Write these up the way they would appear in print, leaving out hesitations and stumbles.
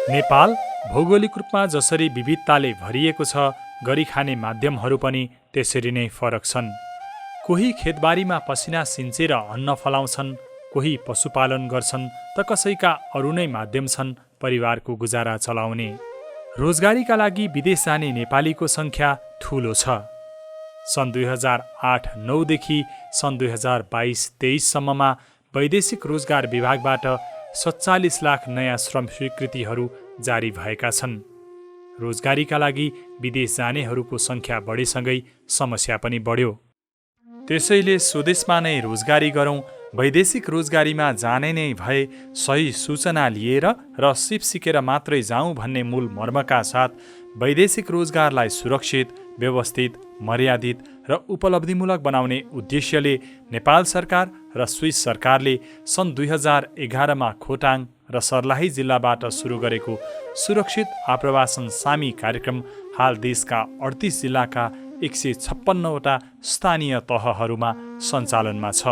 नेपाल भौगोलिक रूपमा जसरी विविधताले भरिएको छ, गरी खाने माध्यमहरू पनि त्यसरी नै फरक छन्। कोही खेतबारीमा पसिना सिन्चेर अन्न फलाउँछन्, कोही पशुपालन गर्छन्, त कसैका अरू नै माध्यम छन् परिवारको गुजारा चलाउने। रोजगारीका लागि विदेश जाने नेपालीको सङ्ख्या ठुलो छ। सन् 2008-09 देखि सन् 2022-23 सम्ममा वैदेशिक रोजगार विभागबाट 47 लाख नयाँ श्रम स्वीकृतिहरू जारी भएका छन्। रोजगारीका लागि विदेश जानेहरूको सङ्ख्या बढेसँगै समस्या पनि बढ्यो। त्यसैले स्वदेशमा नै रोजगारी गरौँ, वैदेशिक रोजगारीमा जाने नै भए सही सूचना लिएर र सिप सिकेर मात्रै जाउँ भन्ने मूल मर्मका साथ वैदेशिक रोजगारलाई सुरक्षित, व्यवस्थित, मर्यादित र उपलब्धिमूलक बनाउने उद्देश्यले नेपाल सरकार र स्विस सरकारले सन् 2011मा खोटाङ र सर्लाही जिल्लाबाट सुरु गरेको सुरक्षित आप्रवासन सामी कार्यक्रम हाल देशका 38 जिल्लाका 156वटा स्थानीय तहहरूमा सञ्चालनमा छ।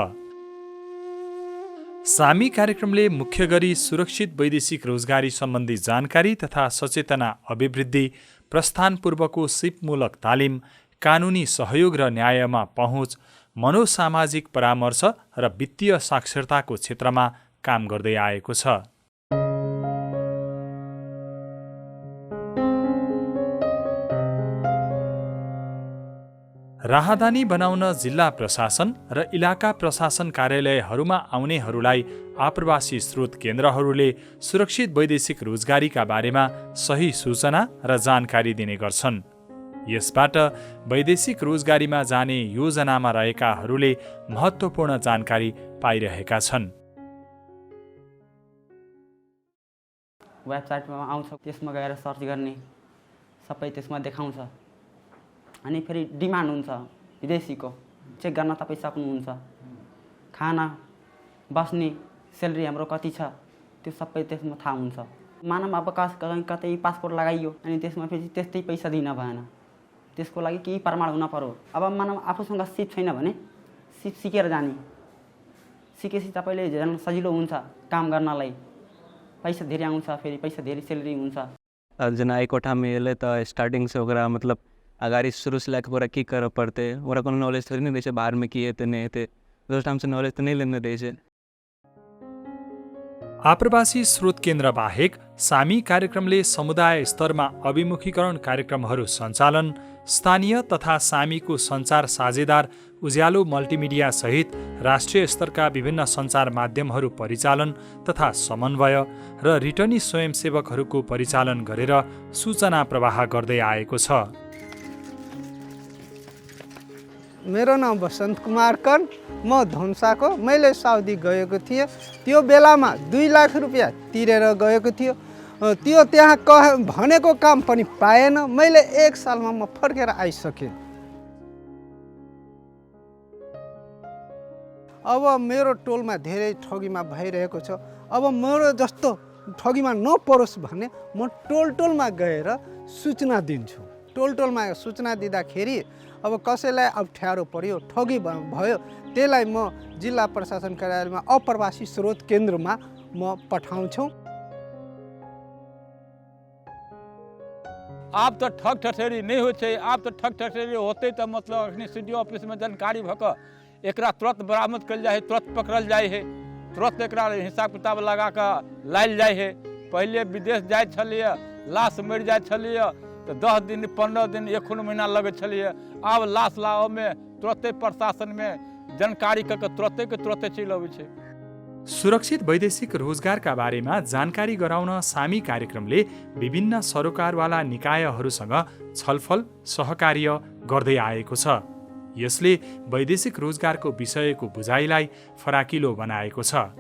सामी कार्यक्रमले मुख्य गरी सुरक्षित वैदेशिक रोजगारी सम्बन्धी जानकारी तथा सचेतना अभिवृद्धि, प्रस्थान पूर्वको सिपमूलक तालिम, कानुनी सहयोग र न्यायमा पहुँच, मनोसामाजिक परामर्श र वित्तीय साक्षरताको क्षेत्रमा काम गर्दै आएको छ। राहदानी बनाउन जिल्ला प्रशासन र इलाका प्रशासन कार्यालयहरूमा आउनेहरूलाई आप्रवासी स्रोत केन्द्रहरूले सुरक्षित वैदेशिक रोजगारीका बारेमा सही सूचना र जानकारी दिने गर्छन्। यसबाट वैदेशिक रोजगारीमा जाने योजनामा रहेकाहरूले महत्त्वपूर्ण जानकारी पाइरहेका छन्। वेबसाइटमा आउँछ, त्यसमा गएर सर्च गर्ने, सबै त्यसमा देखाउँछ। अनि फेरि डिमान्ड हुन्छ विदेशीको, चेक गर्न तपाईँ सक्नुहुन्छ। खाना, बस्ने, सेलेरी हाम्रो कति छ त्यो सबै त्यसमा थाहा हुन्छ। मानव अवकाश कतै पासपोर्ट लगाइयो अनि त्यसमा फेरि त्यस्तै पैसा दिन भएन, त्यसको लागि केही प्रमाण हुन पर्यो। अब मानव आफूसँग सिप छैन भने सिप सिकेर जाने, सिकेपछि तपाईँले जान सजिलो हुन्छ काम गर्नलाई, पैसा धेरै आउँछ, फेरि पैसा धेरै सेलेरी हुन्छ। जना एक कोठा में एले तो स्टार्टिंग से ओकरा मतलब अगाड़ी शुरू से लेकर पूरा की करे पड़ते, ओकरा कोनो नॉलेज थोड़ी नहीं रहे, बाहर में किए थे नहीं थे, उस टाइम से नॉलेज तो नहीं लेने रहे। आप्रवासी स्रोत केन्द्र बाहेक सामी कार्यक्रमले समुदाय स्तरमा अभिमुखीकरण कार्यक्रमहरू सञ्चालन, स्थानीय तथा सामीको सञ्चार साझेदार उज्यालो मल्टिमिडिया सहित राष्ट्रिय स्तरका विभिन्न सञ्चार माध्यमहरू परिचालन तथा समन्वय र रिटर्नी स्वयंसेवकहरूको परिचालन गरेर सूचना प्रवाह गर्दै आएको छ। मेरो नाम वसन्त कुमार कन, म धनुषाको। मैले साउदी गएको थिएँ, त्यो बेलामा 2 लाख रुपियाँ तिरेर गएको थियो। त्यो त्यहाँ भनेको काम पनि पाएन। मैले 1 सालमा म फर्केर आइसकेँ। अब मेरो टोलमा धेरै ठगीमा भइरहेको छ। अब मेरो जस्तो ठगीमा नपरोस् भन्ने म टोलमा गएर सूचना दिन्छु। टोलमा सूचना दिँदाखेरि अब कसैलाई अप्ठ्यारो पर्यो, ठगी भयो, त्यसलाई म जिल्ला प्रशासन कार्यालयमा अप्रवासी स्रोत केन्द्रमा म पठाउँछु। आप तो ठग ठठेरी नहीं हो छे, आप तो ठग ठठेरी होते तो मतलब अखनी सीडीओ ऑफिस में जानकारी भक एकरा तुरंत बरामद कल जाए, तुरंत पकड़ल जाए है, तुरंत एकरा हिसाब किताब लगा कर लायल जाए है। पहले विदेश जाए छलिए, लाश मर जाए छलिए तो 10 दिन 15 दिन 1 महीना लगे छलिए। अब लाश लाओ में तुरंते प्रशासन में जानकारी करके तुरंते के तुरंते चल आवे छे। सुरक्षित वैदेशिक रोजगारका बारेमा जानकारी गराउन सामी कार्यक्रमले विभिन्न सरोकारवाला निकायहरूसँग छलफल सहकार्य गर्दै आएको छ। यसले वैदेशिक रोजगारको विषयको बुझाइलाई फराकिलो बनाएको छ।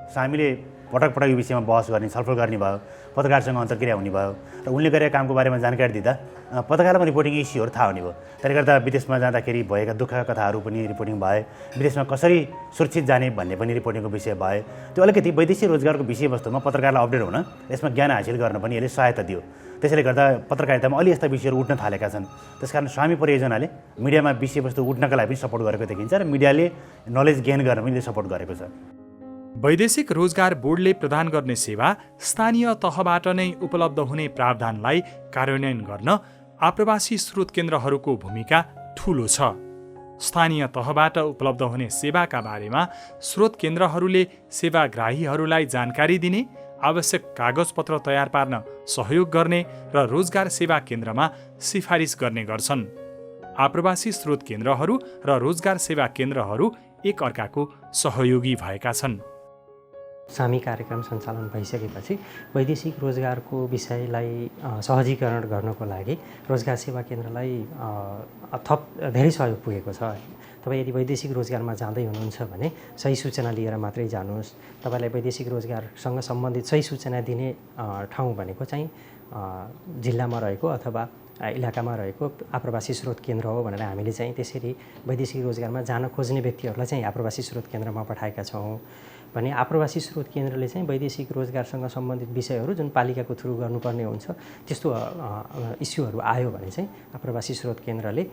सामीले पटक पटक यो विषयमा बहस गर्ने, छलफल गर्ने भयो, पत्रकारसँग अन्तर्क्रिया हुने भयो र उनले गरेका कामको बारेमा जानकारी दिँदा पत्रकारलाई रिपोर्टिङ इस्युहरू थाहा हुने भयो। त्यसले गर्दा विदेशमा जाँदाखेरि भएका दुःखका कथाहरू पनि रिपोर्टिङ भए, विदेशमा कसरी सुरक्षित जाने भन्ने पनि रिपोर्टिङको विषय भए। त्यो अलिकति वैदेशिक रोजगारको विषयवस्तुमा पत्रकारलाई अपडेट हुन, यसमा ज्ञान हासिल गर्न पनि यसले सहायता दियो। त्यसैले गर्दा पत्रकारितामा अलि यस्ता विषयहरू उठ्न थालेका छन्। त्यसकारण स्वामी परियोजनाले मिडियामा विषयवस्तु उठ्नका लागि पनि सपोर्ट गरेको देखिन्छ र मिडियाले नलेज गेन गर्न पनि सपोर्ट गरेको छ। वैदेशिक रोजगार बोर्डले प्रदान गर्ने सेवा स्थानीय तहबाट नै उपलब्ध हुने प्रावधानलाई कार्यान्वयन गर्न आप्रवासी स्रोत केन्द्रहरूको भूमिका ठूलो छ। स्थानीय तहबाट उपलब्ध हुने सेवाका बारेमा स्रोत केन्द्रहरूले सेवाग्राहीहरूलाई जानकारी दिने, आवश्यक कागजपत्र तयार पार्न सहयोग गर्ने र रोजगार सेवा केन्द्रमा सिफारिस गर्ने गर्छन्। आप्रवासी स्रोत केन्द्रहरू र रोजगार सेवा केन्द्रहरू एक अर्काको सहयोगी भएका छन्। सामी कार्यक्रम सञ्चालन भइसकेपछि वैदेशिक रोजगारको विषयलाई सहजीकरण गर्नको लागि रोजगार सेवा केन्द्रलाई थप धेरै सहयोग पुगेको छ। तपाईँ यदि वैदेशिक रोजगारमा जाँदै हुनुहुन्छ भने सही सूचना लिएर मात्रै जानुहोस्। तपाईँलाई वैदेशिक रोजगारसँग सम्बन्धित सही सूचना दिने ठाउँ भनेको चाहिँ जिल्लामा रहेको अथवा इलाकामा रहेको आप्रवासी स्रोत केन्द्र हो भनेर हामीले चाहिँ त्यसरी वैदेशिक रोजगारमा जान खोज्ने व्यक्तिहरूलाई चाहिँ आप्रवासी स्रोत केन्द्रमा पठाएका छौँ। भने आप्रवासी स्रोत केन्द्रले चाहिँ वैदेशिक रोजगारसँग सम्बन्धित विषयहरू जुन पालिकाको थ्रु गर्नुपर्ने हुन्छ त्यस्तो इस्युहरू आयो भने चाहिँ आप्रवासी स्रोत केन्द्रले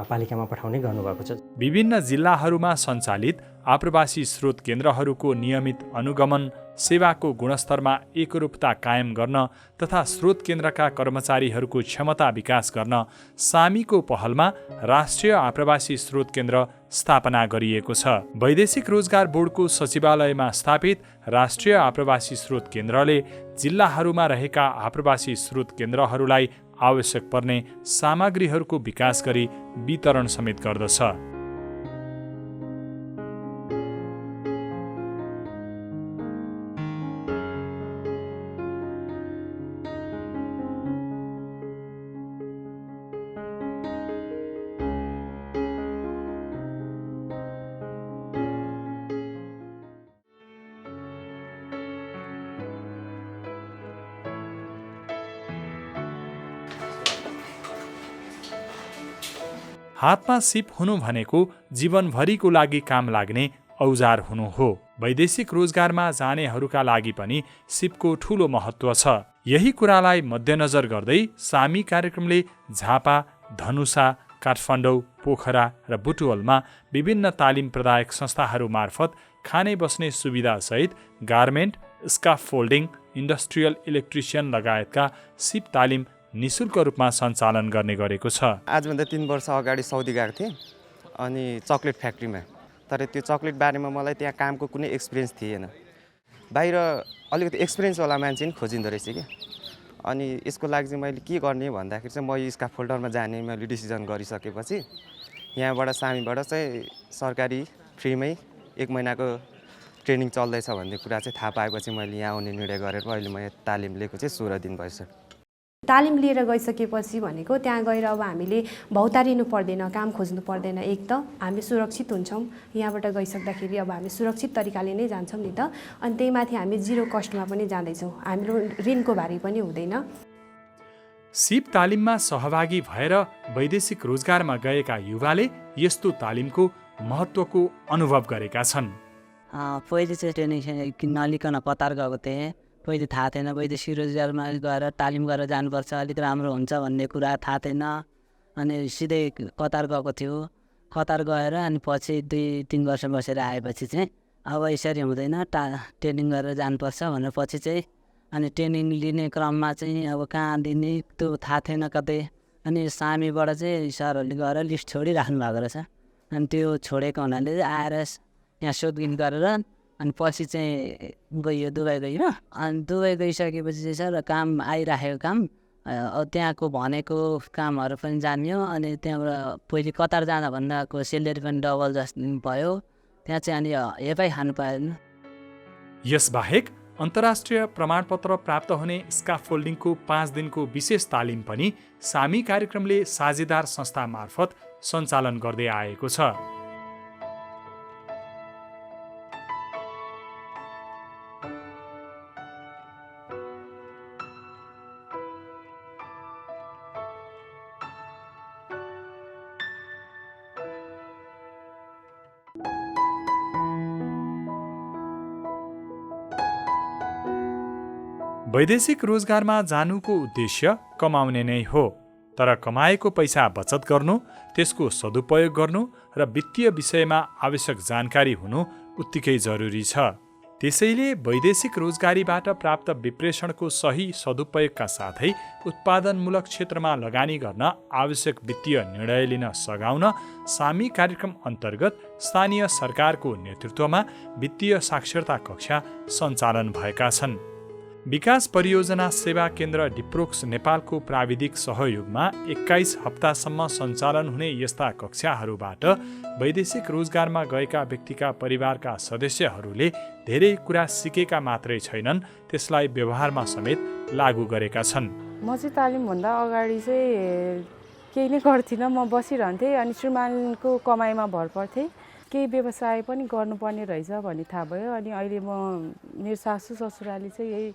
पालिकामा पठाउने गर्नुभएको छ। विभिन्न जिल्लाहरूमा सञ्चालित आप्रवासी स्रोत केन्द्रहरूको नियमित अनुगमन, सेवाको गुणस्तरमा एकरूपता कायम गर्न तथा स्रोत केन्द्रका कर्मचारीहरूको क्षमता विकास गर्न सामीको पहलमा राष्ट्रिय आप्रवासी स्रोत केन्द्र स्थापना गरिएको छ। वैदेशिक रोजगार बोर्डको सचिवालयमा स्थापित राष्ट्रिय आप्रवासी स्रोत केन्द्रले जिल्लाहरूमा रहेका आप्रवासी स्रोत केन्द्रहरूलाई आवश्यक पर्ने सामग्रीहरूको विकास गरी वितरण समेत गर्दछ। हातमा सिप हुनु भनेको जीवनभरिको लागि काम लाग्ने औजार हुनु हो। वैदेशिक रोजगारमा जानेहरूका लागि पनि सिपको ठूलो महत्त्व छ। यही कुरालाई मध्यनजर गर्दै सामी कार्यक्रमले झापा, धनुषा, काठमाडौँ, पोखरा र बुटवलमा विभिन्न तालिम प्रदायक संस्थाहरू मार्फत खाने बस्ने सुविधासहित garment, scaffolding, industrial electrician लगायतका सिप तालिम निःशुल्क रूपमा सञ्चालन गर्ने गरेको छ। आजभन्दा 3 वर्ष अगाडि साउदी गएको थिएँ अनि चक्लेट फ्याक्ट्रीमा। तर त्यो चक्लेट बारेमा मलाई त्यहाँ कामको कुनै एक्सपिरियन्स थिएन। बाहिर अलिकति एक्सपिरियन्सवाला मान्छे नि खोजिँदो रहेछ क्या। अनि यसको लागि चाहिँ मैले के गर्ने भन्दाखेरि चाहिँ म यो स्काफ फोल्डरमा जाने मैले डिसिजन गरिसकेपछि यहाँबाट सामीबाट चाहिँ सरकारी फ्रीमै 1 महिनाको ट्रेनिङ चल्दैछ भन्ने कुरा चाहिँ थाहा पाएपछि मैले यहाँ आउने निर्णय गरेर अहिले म तालिम लिएको चाहिँ 16 दिन भइसक्यो। तालिम लिएर गइसकेपछि भनेको त्यहाँ गएर अब हामीले भौतारिनु पर्दैन, काम खोज्नु पर्दैन। एक त हामी सुरक्षित हुन्छौँ, यहाँबाट गइसक्दाखेरि अब हामी सुरक्षित तरिकाले नै जान्छौँ नि त। अनि त्यही माथि हामी जिरो कस्टमा पनि जाँदैछौँ, हाम्रो ऋणको भारी पनि हुँदैन। सिप तालिममा सहभागी भएर वैदेशिक रोजगारमा गएका युवाले यस्तो तालिमको महत्त्वको अनुभव गरेका छन्। पहिले चाहिँ ट्रेनिङ नलिकन कतार गएको थिएँ। पहिले थाहा थिएन वैदेशिक रोजगारमा गएर तालिम गरेर जानुपर्छ, अलिक राम्रो हुन्छ भन्ने कुरा थाहा थिएन। अनि सिधै कतार गएको थियो। कतार गएर अनि पछि 2-3 वर्ष बसेर आएपछि चाहिँ अब यसरी हुँदैन, ट्रेनिङ गरेर जानुपर्छ भनेर पछि चाहिँ अनि ट्रेनिङ लिने क्रममा चाहिँ अब कहाँ दिने त्यो थाहा थिएन कतै। अनि सामीबाट चाहिँ सरहरूले गएर लिस्ट छोडिराख्नु भएको रहेछ। अनि त्यो छोडेको हुनाले आएर यहाँ सोधगिन गरेर अनि पछि चाहिँ गइयो दुबई गइयो। अनि दुबई गइसकेपछि चाहिँ सर काम आइराखेको काम त्यहाँको भनेको कामहरू पनि जानियो। अनि त्यहाँबाट पहिले कतार जाँदा भन्दाको सेलेरी पनि डबल जस्तो भयो। त्यहाँ चाहिँ अनि हेपाइ खानु पाएन। यसबाहेक अन्तर्राष्ट्रिय प्रमाणपत्र प्राप्त हुने स्काफ फोल्डिङको 5 दिनको विशेष तालिम पनि सामी कार्यक्रमले साझेदार संस्था मार्फत सञ्चालन गर्दै आएको छ। वैदेशिक रोजगारमा जानुको उद्देश्य कमाउने नै हो, तर कमाएको पैसा बचत गर्नु, त्यसको सदुपयोग गर्नु र वित्तीय विषयमा आवश्यक जानकारी हुनु उत्तिकै जरुरी छ। त्यसैले वैदेशिक रोजगारीबाट प्राप्त विप्रेषणको सही सदुपयोगका साथै उत्पादनमूलक क्षेत्रमा लगानी गर्न आवश्यक वित्तीय निर्णय लिन सघाउन सामी कार्यक्रम अन्तर्गत स्थानीय सरकारको नेतृत्वमा वित्तीय साक्षरता कक्षा सञ्चालन भएका छन्। विकास परियोजना सेवा केन्द्र डिप्रोक्स नेपालको प्राविधिक सहयोगमा 21 हप्तासम्म सञ्चालन हुने यस्ता कक्षाहरूबाट वैदेशिक रोजगारमा गएका व्यक्तिका परिवारका सदस्यहरूले धेरै कुरा सिकेका मात्रै छैनन्, त्यसलाई व्यवहारमा समेत लागू गरेका छन्। म चाहिँ तालिमभन्दा अगाडि चाहिँ केही नै गर्थिनँ, म बसिरहन्थेँ अनि श्रीमानको कमाइमा भर पर्थेँ। केही व्यवसाय पनि गर्नुपर्ने रहेछ भन्ने थाहा भयो। अनि अहिले मेरो सासू ससुराले चाहिँ यही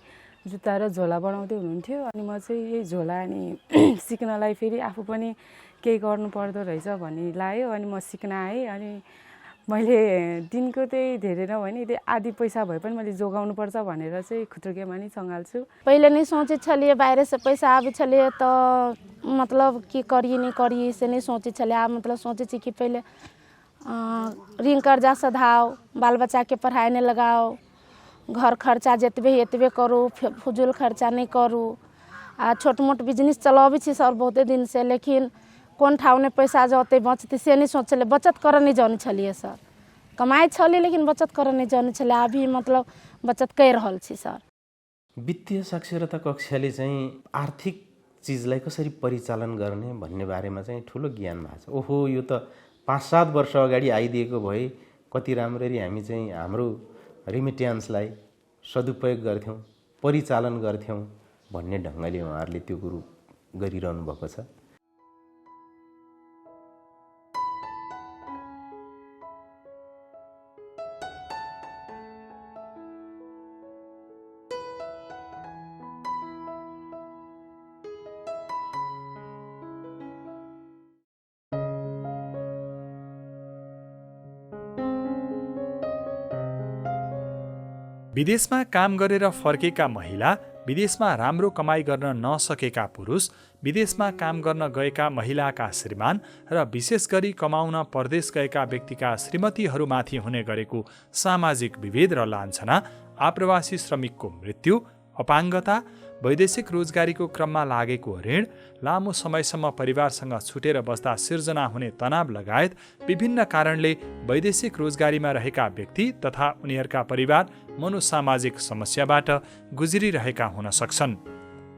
जुत्ता र झोला बनाउँदै हुनुहुन्थ्यो अनि म चाहिँ यही झोला अनि सिक्नलाई फेरि आफू पनि केही गर्नुपर्दो रहेछ भन्ने लाग्यो अनि म सिक्न आएँ। अनि मैले दिनको चाहिँ धेरै नभए नि आधी पैसा भए पनि मैले जोगाउनुपर्छ भनेर चाहिँ खुत्रुकेमा नै सँगाल्छु। पहले नहीं सोचे छलिए बाहर से पैसा आवे छलिए तो मतलब कि करिए नहीं करिए से नहीं सोचे छलिए। आप मतलब सोचे छी कि पहले ऋण कर्जा सधाओ, बाल बच्चा के पढ़ाई नहीं लगाओ, घर खर्चा जतबे एतबे करू, फजूल खर्चा नहीं करू। आ छोट मोट बिजनेस चलाबी छी सर बहुते दिन से, लेकिन कौन ठाव ने पैसा जते बचते से नहीं सोचले। बचत कर नहीं जानी छलिए सर, कमाई छली लेकिन बचत कर नहीं जानी छले। अभी मतलब बचत कर रहल छी सर। वित्तीय साक्षरता कक्षाले चाहिँ आर्थिक चिजलाई कसरी परिचालन गर्ने भन्ने बारेमा चाहिँ ठुलो ज्ञान भएको छ। ओहो यो त 5-7 वर्ष अगाडि आइदिएको भए कति राम्ररी हामी चाहिँ हाम्रो रिमिट्यान्सलाई सदुपयोग गर्थ्यौँ, परिचालन गर्थ्यौँ भन्ने ढङ्गले उहाँहरूले त्यो कुरो गरिरहनु भएको छ। विदेशमा काम गरेर फर्केका महिला, विदेशमा राम्रो कमाई गर्न नसकेका पुरुष, विदेशमा काम गर्न गएका महिलाका श्रीमान र विशेष गरी कमाउन परदेश गएका व्यक्तिका श्रीमतीहरूमाथि हुने गरेको सामाजिक विभेद र लान्छना, आप्रवासी श्रमिकको मृत्यु, अपाङ्गता, वैदेशिक रोजगारीको क्रममा लागेको ऋण, लामो समयसम्म परिवारसँग छुटेर बस्दा सिर्जना हुने तनाव लगायत विभिन्न कारणले वैदेशिक रोजगारीमा रहेका व्यक्ति तथा उनीहरूका परिवार मनोसामाजिक समस्याबाट गुज्रिरहेका हुन सक्छन्।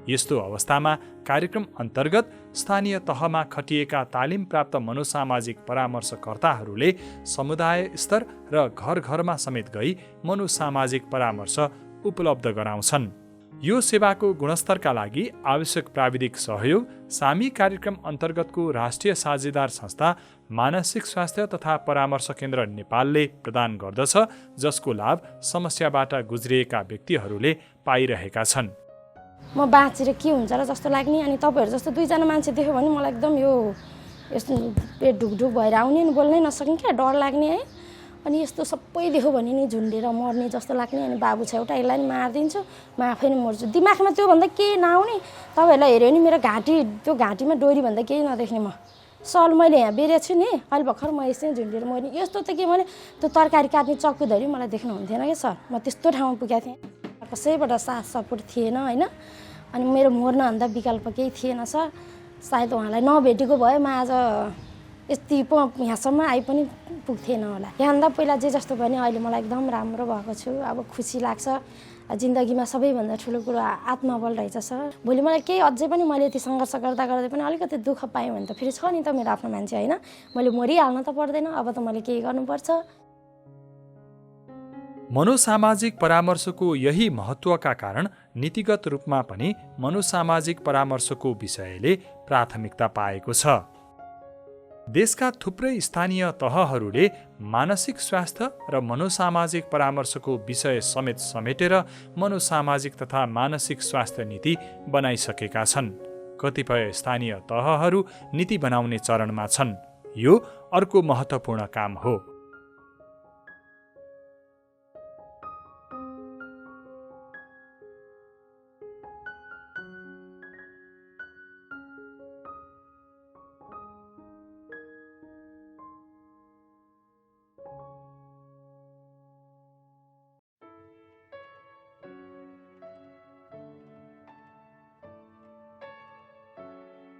यस्तो अवस्थामा कार्यक्रम अन्तर्गत स्थानीय तहमा खटिएका तालिम प्राप्त मनोसामाजिक परामर्शकर्ताहरूले समुदाय स्तर र घर घरमा समेत गई मनोसामाजिक परामर्श उपलब्ध गराउँछन्। यो सेवाको गुणस्तरका लागि आवश्यक प्राविधिक सहयोग सामी कार्यक्रम अन्तर्गतको राष्ट्रिय साझेदार संस्था मानसिक स्वास्थ्य तथा परामर्श केन्द्र नेपालले प्रदान गर्दछ, जसको लाभ समस्याबाट गुज्रिएका व्यक्तिहरूले पाइरहेका छन्। म बाँचेर के हुन्छ र जस्तो लाग्ने, अनि तपाईँहरू जस्तो 2जना मान्छे देख्यो भने मलाई एकदम यो यस्तो पेट ढुकढुक भएर आउने नि, बोल्नै नसक्ने क्या, डर लाग्ने है। अनि यस्तो सबै देख्यो भने नि झुन्डेर मर्ने जस्तो लाग्ने। अनि बाबु छ एउटा, यसलाई नि मारिदिन्छु, म आफै नि मर्छु। दिमागमा त्योभन्दा केही नआउने। तपाईँहरूलाई हेऱ्यो भने मेरो घाँटी, त्यो घाँटीमा डोरीभन्दा केही नदेख्ने। म सल मैले यहाँ बेरेको छु नि, अहिले भर्खर म यसै झुन्डेर मर्ने। यस्तो त के भने त्यो तरकारी काट्ने चक्कु धरि मलाई देख्नु हुन्थेन क्या सर। म त्यस्तो ठाउँमा पुगेको थिएँ, कसैबाट साथ सपोर्ट थिएन होइन। अनि मेरो मर्नभन्दा विकल्प केही थिएन सर। सायद उहाँलाई नभेटेको भए म आज यति यहाँसम्म आइ पनि पुग्थेन होला। यहाँभन्दा पहिला जे जस्तो भने अहिले मलाई एकदम राम्रो भएको छु। अब खुसी लाग्छ। जिन्दगीमा सबैभन्दा ठुलो कुरो आत्मबल रहेछ सर। भोलि मलाई केही अझै पनि मैले यति सङ्घर्ष गर्दा गर्दै पनि अलिकति दुःख पाएँ भने त फेरि छ नि त मेरो आफ्नो मान्छे होइन। मैले मरिहाल्न त पर्दैन, अब त मैले केही गर्नुपर्छ। मनोसामाजिक परामर्शको यही महत्त्वका कारण नीतिगत रूपमा पनि मनोसामाजिक परामर्शको विषयले प्राथमिकता पाएको छ। देशका थुप्रै स्थानीय तहहरूले मानसिक स्वास्थ्य र मनोसामाजिक परामर्शको विषय समेत समेटेर मनोसामाजिक तथा मानसिक स्वास्थ्य नीति बनाइसकेका छन्। कतिपय स्थानीय तहहरू नीति बनाउने चरणमा छन्। यो अर्को महत्त्वपूर्ण काम हो।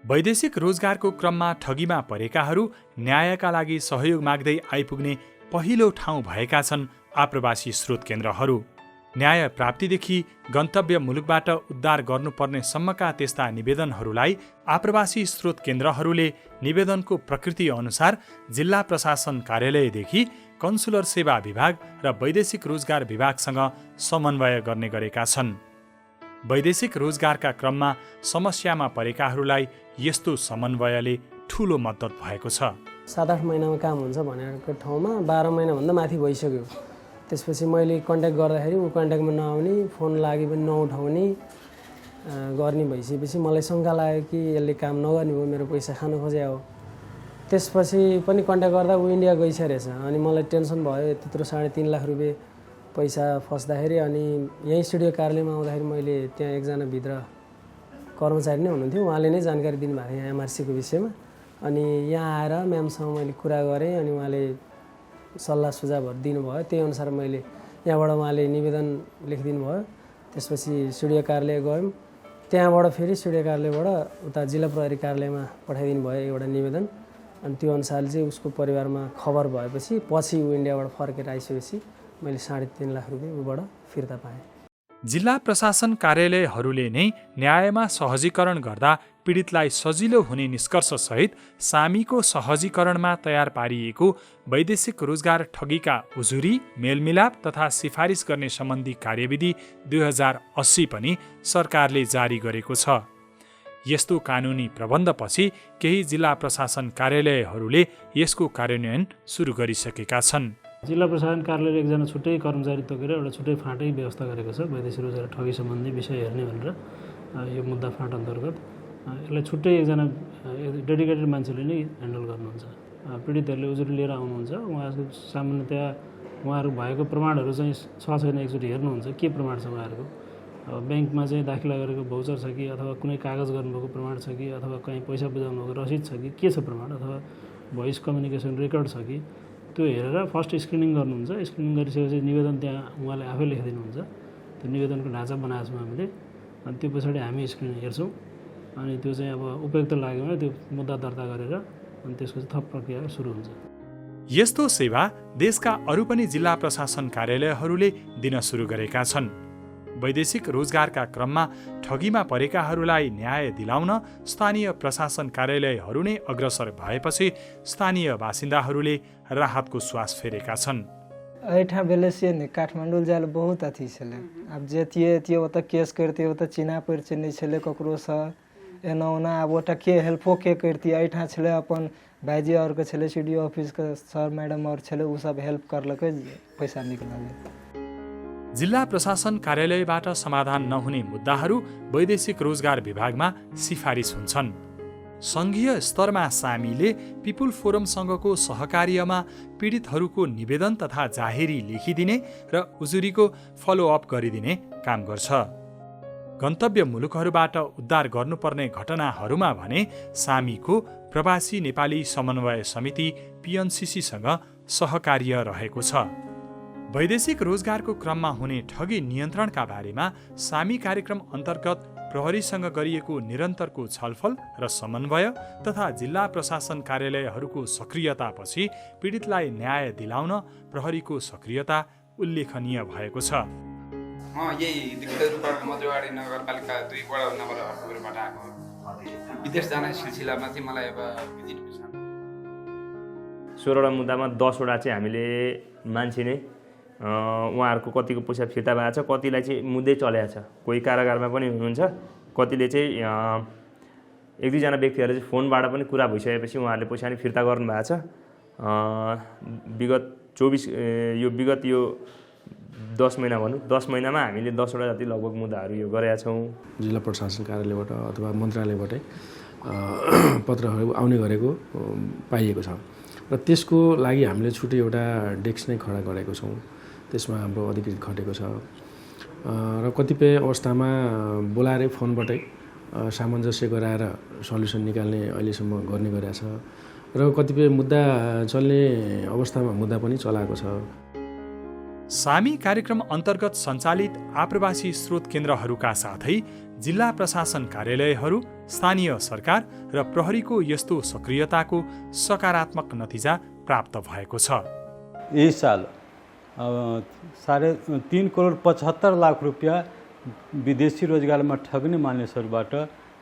वैदेशिक रोजगारको क्रममा ठगीमा परेकाहरू न्यायका लागि सहयोग माग्दै आइपुग्ने पहिलो ठाउँ भएका छन् आप्रवासी स्रोत केन्द्रहरू। न्याय प्राप्तिदेखि गन्तव्य मुलुकबाट उद्धार गर्नुपर्ने सम्मका त्यस्ता निवेदनहरूलाई आप्रवासी स्रोत केन्द्रहरूले निवेदनको प्रकृति अनुसार जिल्ला प्रशासन कार्यालयदेखि कन्सुलर सेवा विभाग र वैदेशिक रोजगार विभागसँग समन्वय गर्ने गरेका छन्। वैदेशिक रोजगारका क्रममा समस्यामा परेकाहरूलाई यस्तो समन्वयले ठूलो मद्दत भएको छ। 7-8 महिनामा काम हुन्छ भनेको ठाउँमा 12 महिनाभन्दा माथि भइसक्यो। त्यसपछि मैले कन्ट्याक्ट गर्दाखेरि ऊ कन्ट्याक्टमा नआउने, फोन लागि पनि नउठाउने गर्ने भइसकेपछि मलाई शङ्का लाग्यो कि यसले काम नगर्ने हो, मेरो पैसा खान खोजे हो। त्यसपछि पनि कन्ट्याक्ट गर्दा ऊ इन्डिया गइसकेछ। अनि मलाई टेन्सन भयो, त्यत्रो 3.5 लाख रुपियाँ पैसा फस्दाखेरि। अनि यहीँ स्टुडियो कार्यालयमा आउँदाखेरि मैले त्यहाँ एकजना भित्र कर्मचारी नै हुनुहुन्थ्यो, उहाँले नै जानकारी दिनुभएको थियो यहाँ एमआरसीको विषयमा। अनि यहाँ आएर म्यामसँग मैले कुरा गरेँ अनि उहाँले सल्लाह सुझावहरू दिनुभयो। त्यही अनुसार मैले यहाँबाट उहाँले निवेदन लेखिदिनु भयो। त्यसपछि स्टुडियो कार्यालय गयौँ, त्यहाँबाट फेरि स्टुडियो कार्यालयबाट उता जिल्ला प्रहरी कार्यालयमा पठाइदिनु भयो एउटा निवेदन। अनि त्यो अनुसारले चाहिँ उसको परिवारमा खबर भएपछि पछि ऊ इन्डियाबाट फर्केर आइसकेपछि मैले 3.5 लाख रुपियाँ उबाट फिर्ता पाएँ। जिल्ला प्रशासन कार्यालयहरूले नै न्यायमा सहजीकरण गर्दा पीडितलाई सजिलो हुने निष्कर्षसहित सामीको सहजीकरणमा तयार पारिएको वैदेशिक रोजगार ठगीका उजुरी, मेलमिलाप तथा सिफारिस गर्ने सम्बन्धी कार्यविधि 2080 पनि सरकारले जारी गरेको छ। यस्तो कानुनी प्रबन्धपछि केही जिल्ला प्रशासन कार्यालयहरूले यसको कार्यान्वयन सुरु गरिसकेका छन्। जिल्ला प्रशासन कार्यालयले एकजना छुट्टै कर्मचारी तोकेर एउटा छुट्टै फाँटै व्यवस्था गरेको छ वैदेशिक रोजगार ठगी सम्बन्धी विषय हेर्ने भनेर। यो मुद्दा फाँट अन्तर्गत यसलाई छुट्टै एकजना डेडिकेटेड मान्छेले नै ह्यान्डल गर्नुहुन्छ। पीडितहरूले उजुरी लिएर आउनुहुन्छ, उहाँहरूको सामान्यतया उहाँहरू भएको प्रमाणहरू चाहिँ छ छैन एकचोटि हेर्नुहुन्छ, के प्रमाण छ उहाँहरूको। ब्याङ्कमा चाहिँ दाखिला गरेको भाउचर छ कि, अथवा कुनै कागज गर्नुभएको प्रमाण छ कि, अथवा कहीँ पैसा बुझाउनु भएको रसिद छ कि, के छ प्रमाण, अथवा भोइस कम्युनिकेसन रेकर्ड छ कि, त्यो हेरेर फर्स्ट स्क्रिनिङ गर्नुहुन्छ। स्क्रिनिङ गरिसकेपछि निवेदन त्यहाँ उहाँले आफै लेखिदिनुहुन्छ। त्यो निवेदनको ढाँचा बनाएको छौँ हामीले। अनि त्यो पछाडि हामी स्क्रिन हेर्छौँ। अनि त्यो चाहिँ अब उपयुक्त लाग्यो भने त्यो मुद्दा दर्ता गरेर अनि त्यसको थप प्रक्रिया सुरु हुन्छ। यस्तो सेवा देशका अरू पनि जिल्ला प्रशासन कार्यालयहरूले दिन सुरु गरेका छन्। वैदेशिक रोजगारका क्रममा ठगीमा परेकाहरूलाई न्याय दिलाउन स्थानीय प्रशासन कार्यालयहरू नै अग्रसर भएपछि स्थानीय बासिन्दाहरूले राहतको श्वास फेरेका छन्। एहिठाम भेलै से नहि, काठमांडू जाए बहुत अथी छलै। आब जैतियै ओतऽ केस करितियै, ओतऽ चिन्हा परिचय नहि छलै ककरोसँ, एना ओना आब ओतऽ के हेल्पो के करितियै। एहिठाम छलै अपन भाइजी आओरके छलै, CDO ऑफिसके सर मैडम आओर छलै, ओसब हेल्प करलकै, पैसा निकललै। जिल्ला प्रशासन कार्यालयबाट समाधान नहुने मुद्दाहरू वैदेशिक रोजगार विभागमा सिफारिस हुन्छन्। सङ्घीय स्तरमा सामीले पिपुल फोरमसँगको सहकार्यमा पीडितहरूको निवेदन तथा जाहेरी लेखिदिने र उजुरीको फलोअप गरिदिने काम गर्छ। गन्तव्य मुलुकहरूबाट उद्धार गर्नुपर्ने घटनाहरूमा भने सामीको प्रवासी नेपाली समन्वय समिति PNCCसँग सहकार्य रहेको छ। वैदेशिक रोजगारको क्रममा हुने ठगी नियन्त्रणका बारेमा सामी कार्यक्रम अन्तर्गत प्रहरीसँग गरिएको निरन्तरको छलफल र समन्वय तथा जिल्ला प्रशासन कार्यालयहरूको सक्रियतापछि पीडितलाई न्याय दिलाउन प्रहरीको सक्रियता उल्लेखनीय भएको छ। यही मजुवाडी नगरपालिका 2 वडा नम्बर 8बाट आएको विदेश जाने सिलसिलामा चाहिँ मलाई अब भिजिट छ। 16वटा मुद्दामा 10वटा चाहिँ हामीले मान्छे नै उहाँहरूको कतिको पैसा फिर्ता भएको छ, कतिलाई चाहिँ मुद्दै चलेको छ, कोही कारागारमा पनि हुनुहुन्छ, कतिले चाहिँ 1-2जना व्यक्तिहरूले चाहिँ फोनबाट पनि कुरा भइसकेपछि उहाँहरूले पैसा नि फिर्ता गर्नुभएको छ। विगत यो 10 महिना भनौँ, 10 महिनामा हामीले 10वटा जति लगभग मुद्दाहरू यो गरेका छौँ। जिल्ला प्रशासन कार्यालयबाट अथवा मन्त्रालयबाटै पत्रहरू आउने गरेको पाइएको छ र त्यसको लागि हामीले छुट्टै एउटा डेस्क नै खडा गरेको छौँ। त्यसमा हाम्रो अधिकृत खटेको छ र कतिपय अवस्थामा बोलाएरै फोनबाटै सामञ्जस्य गराएर सल्युसन निकाल्ने अहिलेसम्म गर्ने गरेको छ र कतिपय मुद्दा चल्ने अवस्थामा मुद्दा पनि चलाएको छ। सामी कार्यक्रम अन्तर्गत सञ्चालित आप्रवासी स्रोत केन्द्रहरूका साथै जिल्ला प्रशासन कार्यालयहरू, स्थानीय सरकार र प्रहरीको यस्तो सक्रियताको सकारात्मक नतिजा प्राप्त भएको छ। यही साल 3.75 करोड रुपियाँ विदेशी रोजगारमा ठग्ने मानिसहरूबाट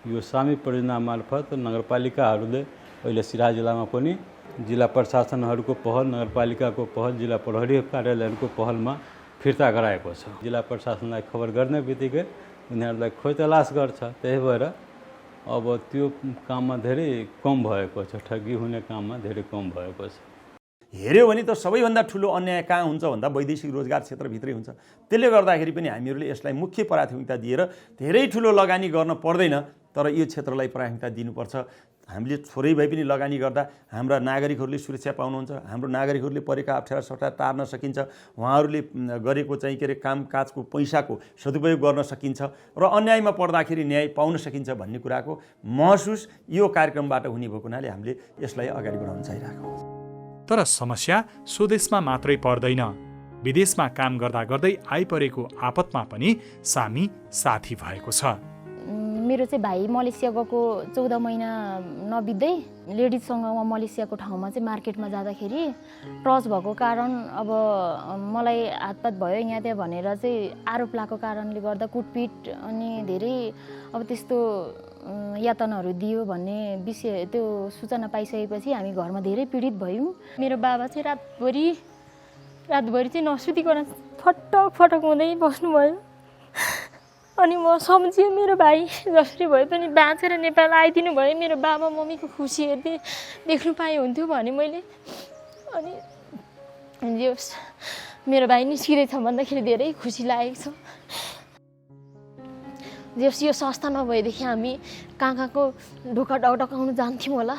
यो सामी परियोजना मार्फत नगरपालिकाहरूले अहिले सिराहा जिल्लामा पनि जिल्ला प्रशासनहरूको पहल, नगरपालिकाको पहल, जिल्ला प्रहरी कार्यालयहरूको पहलमा फिर्ता गराएको छ। जिल्ला प्रशासनलाई खबर गर्ने बित्तिकै उनीहरूलाई खोज तलास गर्छ। त्यही भएर अब त्यो काममा धेरै कम भएको छ, ठगी हुने काममा धेरै कम भएको छ। हेऱ्यो भने त सबैभन्दा ठुलो अन्याय कहाँ हुन्छ भन्दा वैदेशिक रोजगार क्षेत्रभित्रै हुन्छ। त्यसले गर्दाखेरि पनि हामीहरूले यसलाई मुख्य प्राथमिकता दिएर धेरै ठुलो लगानी गर्न पर्दैन, तर यो क्षेत्रलाई प्राथमिकता दिनुपर्छ। हामीले थोरै भए पनि लगानी गर्दा हाम्रा नागरिकहरूले सुरक्षा पाउनुहुन्छ, हाम्रो नागरिकहरूले परेका अप्ठ्यारा सट्टा टार्न सकिन्छ, उहाँहरूले गरेको चाहिँ के अरे कामकाजको पैसाको सदुपयोग गर्न सकिन्छ र अन्यायमा पर्दाखेरि न्याय पाउन सकिन्छ भन्ने कुराको महसुस यो कार्यक्रमबाट हुने भएको हुनाले हामीले यसलाई अगाडि बढाउन चाहिरहेको। तर समस्या स्वदेशमा मात्रै पर्दैन, विदेशमा काम गर्दा गर्दै आइपरेको आपतमा पनि सामी साथी भएको छ। मेरो चाहिँ भाइ मलेसिया गएको 14 महिना नबित्दै लेडिजसँग उहाँ मलेसियाको ठाउँमा चाहिँ मार्केटमा जाँदाखेरि टच भएको कारण अब मलाई हातपात भयो यहाँ त्यहाँ भनेर चाहिँ आरोप लागेको कारणले गर्दा कुटपिट अनि धेरै अब त्यस्तो यातनाहरू दियो भन्ने विषय त्यो सूचना पाइसकेपछि हामी घरमा धेरै पीडित भयौँ। मेरो बाबा चाहिँ रातभरि चाहिँ नसुतिकन फटक फटक हुँदै बस्नुभयो। अनि म सम्झिएँ मेरो भाइ जसरी भए पनि बाँचेर नेपाल आइदिनु भयो, मेरो बाबा मम्मीको खुसी देख्नु पाए हुन्थ्यो भने मैले। अनि मेरो भाइ निस्किँदैछ भन्दाखेरि धेरै खुसी लागेको छ। जस यो संस्था नभएदेखि हामी कहाँको ढोका डकाउनु जान्थ्यौँ होला,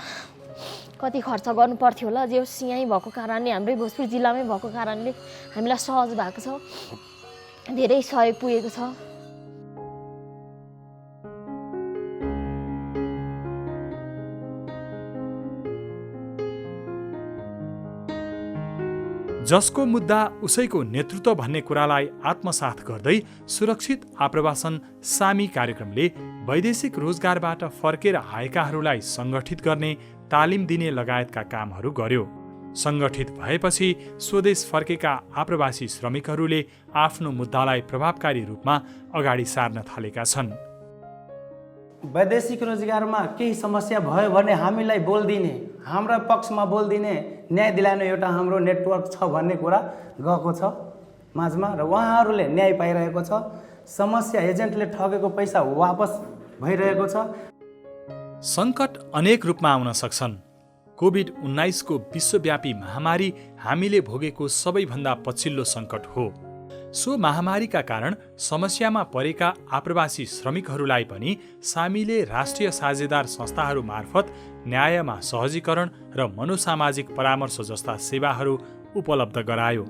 कति खर्च गर्नु पर्थ्यो होला। जस यहीँ भएको कारणले, हाम्रै भोजपुर जिल्लामै भएको कारणले हामीलाई सहज भएको छ, धेरै सहयोग पुगेको छ। जसको मुद्दा उसैको नेतृत्व भन्ने कुरालाई आत्मसात गर्दै सुरक्षित आप्रवासन सामी कार्यक्रमले वैदेशिक रोजगारबाट फर्केर आएकाहरूलाई सङ्गठित गर्ने, तालिम दिने लगायतका कामहरू गर्यो। सङ्गठित भएपछि स्वदेश फर्केका आप्रवासी श्रमिकहरूले आफ्नो मुद्दालाई प्रभावकारी रूपमा अगाडि सार्न थालेका छन्। वैदेशिक रोजगारमा केही समस्या भयो भने हामीलाई बोलिदिने, हाम्रा पक्षमा बोलिदिने, न्याय दिलाउने एउटा हाम्रो नेटवर्क छ भन्ने कुरा गएको छ माझमा र उहाँहरूले न्याय पाइरहेको छ। समस्या एजेन्टले ठगेको पैसा वापस भइरहेको छ। सङ्कट अनेक रूपमा आउन सक्छन्। कोभिड-19 को विश्वव्यापी महामारी हामीले भोगेको सबैभन्दा पछिल्लो सङ्कट हो। सो महामारीका कारण समस्यामा परेका आप्रवासी श्रमिकहरूलाई पनि सामीले राष्ट्रिय साझेदार संस्थाहरू मार्फत न्यायमा सहजीकरण र मनोसामाजिक परामर्श जस्ता सेवाहरू उपलब्ध गरायो।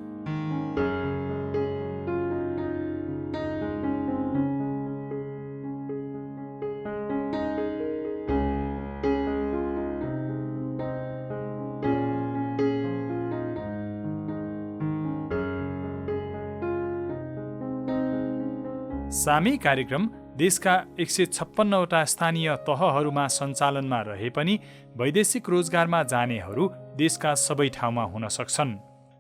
सामी कार्यक्रम देशका 156वटा स्थानीय तहहरूमा सञ्चालनमा रहे पनि वैदेशिक रोजगारमा जानेहरू देशका सबै ठाउँमा हुन सक्छन्।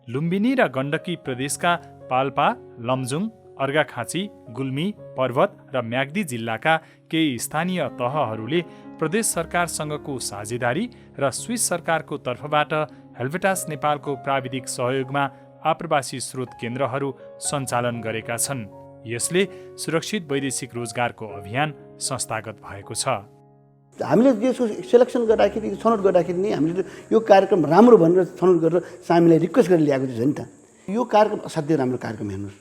लुम्बिनी र गण्डकी प्रदेशका पाल्पा, लमजुङ, अर्घाखाँची, गुल्मी, पर्वत र म्याग्दी जिल्लाका केही स्थानीय तहहरूले प्रदेश सरकारसँगको साझेदारी र स्विस सरकारको तर्फबाट हेल्भेटास नेपालको प्राविधिक सहयोगमा आप्रवासी स्रोत केन्द्रहरू सञ्चालन गरेका छन्। यसले सुरक्षित वैदेशिक रोजगारको अभियान संस्थागत भएको छ। हामीले यसको सेलेक्सन गर्दाखेरि, छनौट गर्दाखेरि नि हामीले यो कार्यक्रम राम्रो भनेर छनौट गरेर सामीलाई रिक्वेस्ट गरेर ल्याएको थियो नि त। यो कार्यक्रम असाध्यै राम्रो कार्यक्रम, हेर्नुहोस्।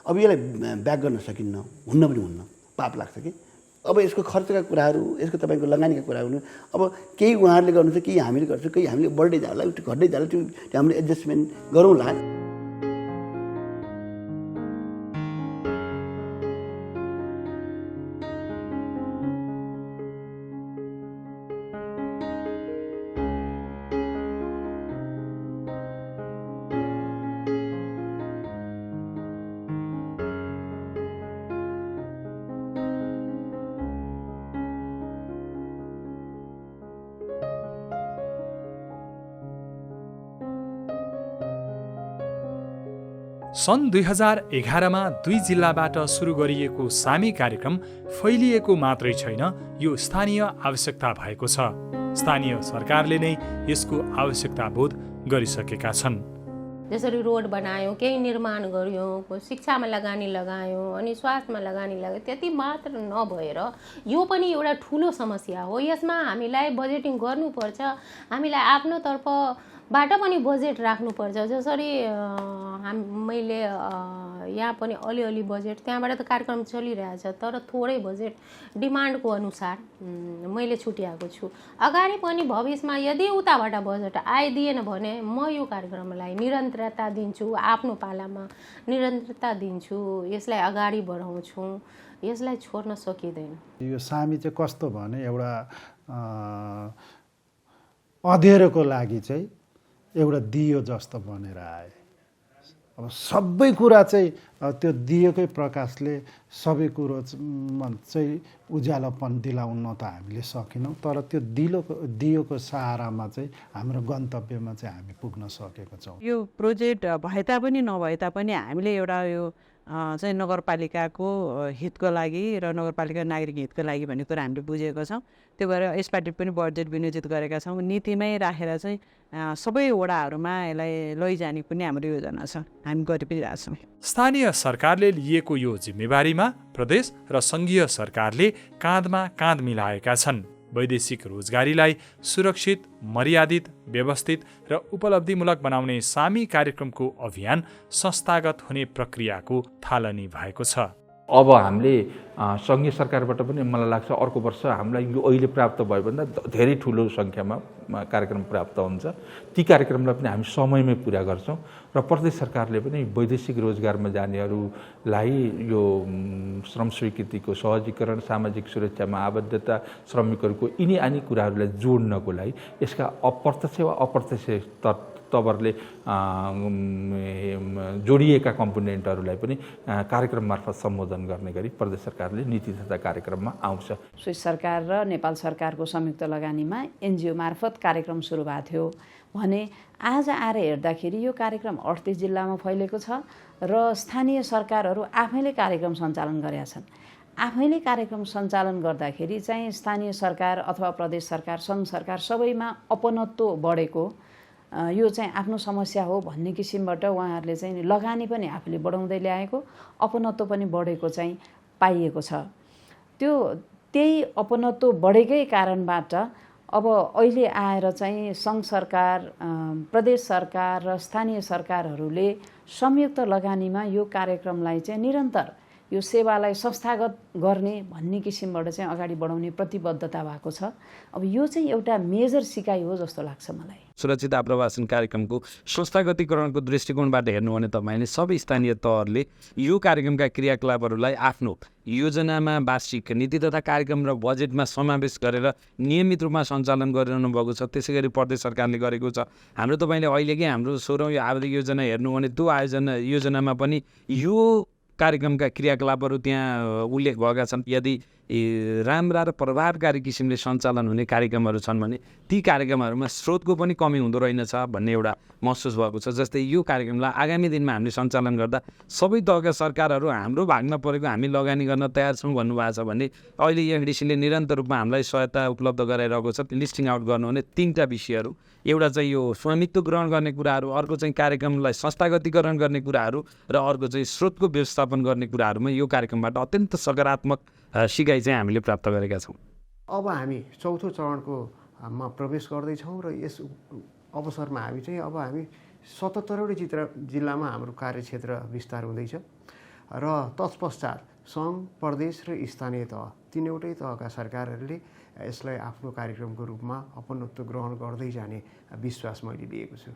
अब यसलाई ब्याक गर्न सकिन्न, हुन्न पनि हुन्न, पाप लाग्छ कि। अब यसको खर्चका कुराहरू, यसको तपाईँको लगानीका कुराहरू अब केही उहाँहरूले गर्नुहुन्छ, केही हामीले गर्छौँ, केही हामीले बढ्दै जाला, घट्दै जाला, त्यो हामीले एडजस्टमेन्ट गरौँला। सन् 2011मा 2 जिल्लाबाट सुरु गरिएको सामी कार्यक्रम फैलिएको मात्रै छैन, यो स्थानीय आवश्यकता भएको छ। स्थानीय सरकारले नै यसको आवश्यकता बोध गरिसकेका छन्। जसरी रोड बनायो, केही निर्माण गर्यो, शिक्षामा लगानी लगायो, अनि स्वास्थ्यमा लगानी लगायो, त्यति मात्र नभएर यो पनि एउटा ठुलो समस्या हो। यसमा हामीलाई बजेटिङ गर्नुपर्छ, हामीलाई आफ्नो तर्फबाट पनि बजेट राख्नुपर्छ। जसरी मैले यहाँ पनि अलिअलि बजेट, त्यहाँबाट त कार्यक्रम चलिरहेछ, तर थोरै बजेट डिमान्डको अनुसार मैले छुट्याएको छु। अगाडि पनि भविष्यमा यदि उताबाट बजेट आइदिएन भने म यो कार्यक्रमलाई निरन्तरता दिन्छु, आफ्नो पालामा निरन्तरता दिन्छु, यसलाई अगाडि बढाउँछु, यसलाई छोड्न सकिँदैन। यो सामी चाहिँ कस्तो भने एउटा अँध्यारोको लागि चाहिँ एउटा दियो जस्तो बनेर आए। अब सबै कुरा चाहिँ त्यो दियोकै प्रकाशले सबै कुरो चाहिँ उज्यालोपन दिलाउन त हामीले सकेनौँ, तर त्यो दियोको सहारामा चाहिँ हाम्रो गन्तव्यमा चाहिँ हामी पुग्न सकेको छौँ। यो प्रोजेक्ट भए तापनि नभए तापनि हामीले एउटा यो चाहिँ नगरपालिकाको हितको लागि र नगरपालिका नागरिक हितको लागि भन्ने कुरा हामीले बुझेको छौँ। त्यो भएर यसपाटि पनि बजेट विनियोजित गरेका छौँ। नीतिमै राखेर चाहिँ सबै वडाहरूमा यसलाई लैजाने पनि हाम्रो योजना छ, हामी गरि पनि रहेछौँ। स्थानीय सरकारले लिएको यो जिम्मेवारीमा प्रदेश र सङ्घीय सरकारले काँधमा काँध मिलाएका छन्। वैदेशिक रोजगारीलाई सुरक्षित, मर्यादित, व्यवस्थित र उपलब्धिमूलक बनाउने सामी कार्यक्रमको अभियान संस्थागत हुने प्रक्रियाको थालनी भएको छ। अब हामीले सङ्घीय सरकारबाट पनि मलाई लाग्छ अर्को वर्ष हामीलाई यो अहिले प्राप्त भयोभन्दा धेरै ठुलो सङ्ख्यामा कार्यक्रम प्राप्त हुन्छ। ती कार्यक्रमलाई पनि हामी समयमै पुरा गर्छौँ र प्रदेश सरकारले पनि वैदेशिक रोजगारमा जानेहरूलाई यो श्रम स्वीकृतिको सहजीकरण, सामाजिक सुरक्षामा आबद्धता, श्रमिकहरूको यिनी आनी कुराहरूलाई जोड्नको लागि यसका अप्रत्यक्ष वा अप्रत्यक्ष तवरले जोडिएका कम्पोनेन्टहरूलाई पनि कार्यक्रम मार्फत सम्बोधन गर्ने गरी प्रदेश सरकारले नीति तथा कार्यक्रममा आउँछ। स्विस सरकार र नेपाल सरकारको संयुक्त लगानीमा एनजिओ मार्फत कार्यक्रम सुरु भएको थियो भने आज आएर हेर्दाखेरि यो कार्यक्रम 38 जिल्लामा फैलेको छ र स्थानीय सरकारहरू आफैले कार्यक्रम सञ्चालन गरेका छन्। आफैले कार्यक्रम सञ्चालन गर्दाखेरि चाहिँ स्थानीय सरकार अथवा प्रदेश सरकार, सङ्घ सरकार सबैमा अपनत्व बढेको, यो चाहिँ आफ्नो समस्या हो भन्ने किसिमबाट उहाँहरूले चाहिँ लगानी पनि आफूले बढाउँदै ल्याएको, अपनत्व पनि बढेको चाहिँ पाइएको छ। त्यही अपनत्व बढेकै कारणबाट अब अहिले आएर चाहिँ सङ्घ सरकार, प्रदेश सरकार र स्थानीय सरकारहरूले संयुक्त लगानीमा यो कार्यक्रमलाई चाहिँ निरन्तर यो सेवालाई संस्थागत गर्ने भन्ने किसिमबाट चाहिँ अगाडि बढाउने प्रतिबद्धता भएको छ। अब यो चाहिँ एउटा मेजर सिकाइ हो जस्तो लाग्छ मलाई। सुरक्षित आप्रवासन कार्यक्रमको संस्थागतीकरणको दृष्टिकोणबाट हेर्नु भने तपाईँले सबै स्थानीय तहहरूले यो कार्यक्रमका क्रियाकलापहरूलाई आफ्नो योजनामा वार्षिक नीति तथा कार्यक्रम र बजेटमा समावेश गरेर नियमित रूपमा सञ्चालन गरिरहनु भएको छ। त्यसै गरी प्रदेश सरकारले गरेको छ। हाम्रो तपाईँले अहिलेकै हाम्रो 16औँ आवधिक योजना हेर्नु भने त्यो योजनामा पनि यो कार्यक्रमका क्रियाकलापहरू त्यहाँ उल्लेख भएका छन्। यदि राम्रा र प्रभावकारी किसिमले सञ्चालन हुने कार्यक्रमहरू छन् भने ती कार्यक्रमहरूमा स्रोतको पनि कमी हुँदो रहेनछ भन्ने एउटा महसुस भएको छ। जस्तै यो कार्यक्रमलाई आगामी दिनमा हामीले सञ्चालन गर्दा सबै तहका सरकारहरू हाम्रो भागमा परेको हामी लगानी गर्न तयार छौँ भन्नुभएको छ भने अहिले एफडिसीले निरन्तर रूपमा हामीलाई सहायता उपलब्ध गराइरहेको छ। लिस्टिङ आउट गर्नु भने 3टा विषयहरू, एउटा चाहिँ यो स्वामित्व ग्रहण गर्ने कुराहरू, अर्को चाहिँ कार्यक्रमलाई संस्थागतीकरण गर्ने कुराहरू र अर्को चाहिँ स्रोतको व्यवस्थापन गर्ने कुराहरूमा यो कार्यक्रमबाट अत्यन्त सकारात्मक सिकाइ चाहिँ हामीले प्राप्त गरेका छौँ। अब हामी चौथो चरणको मा प्रवेश गर्दैछौँ र यस अवसरमा हामी 77वटै जिल्लामा हाम्रो कार्यक्षेत्र विस्तार हुँदैछ र तत्पश्चात सङ्घ, प्रदेश र स्थानीय तह 3वटै तहका सरकारहरूले यसलाई आफ्नो कार्यक्रमको रूपमा अपनत्व ग्रहण गर्दै जाने विश्वास मैले लिएको छु।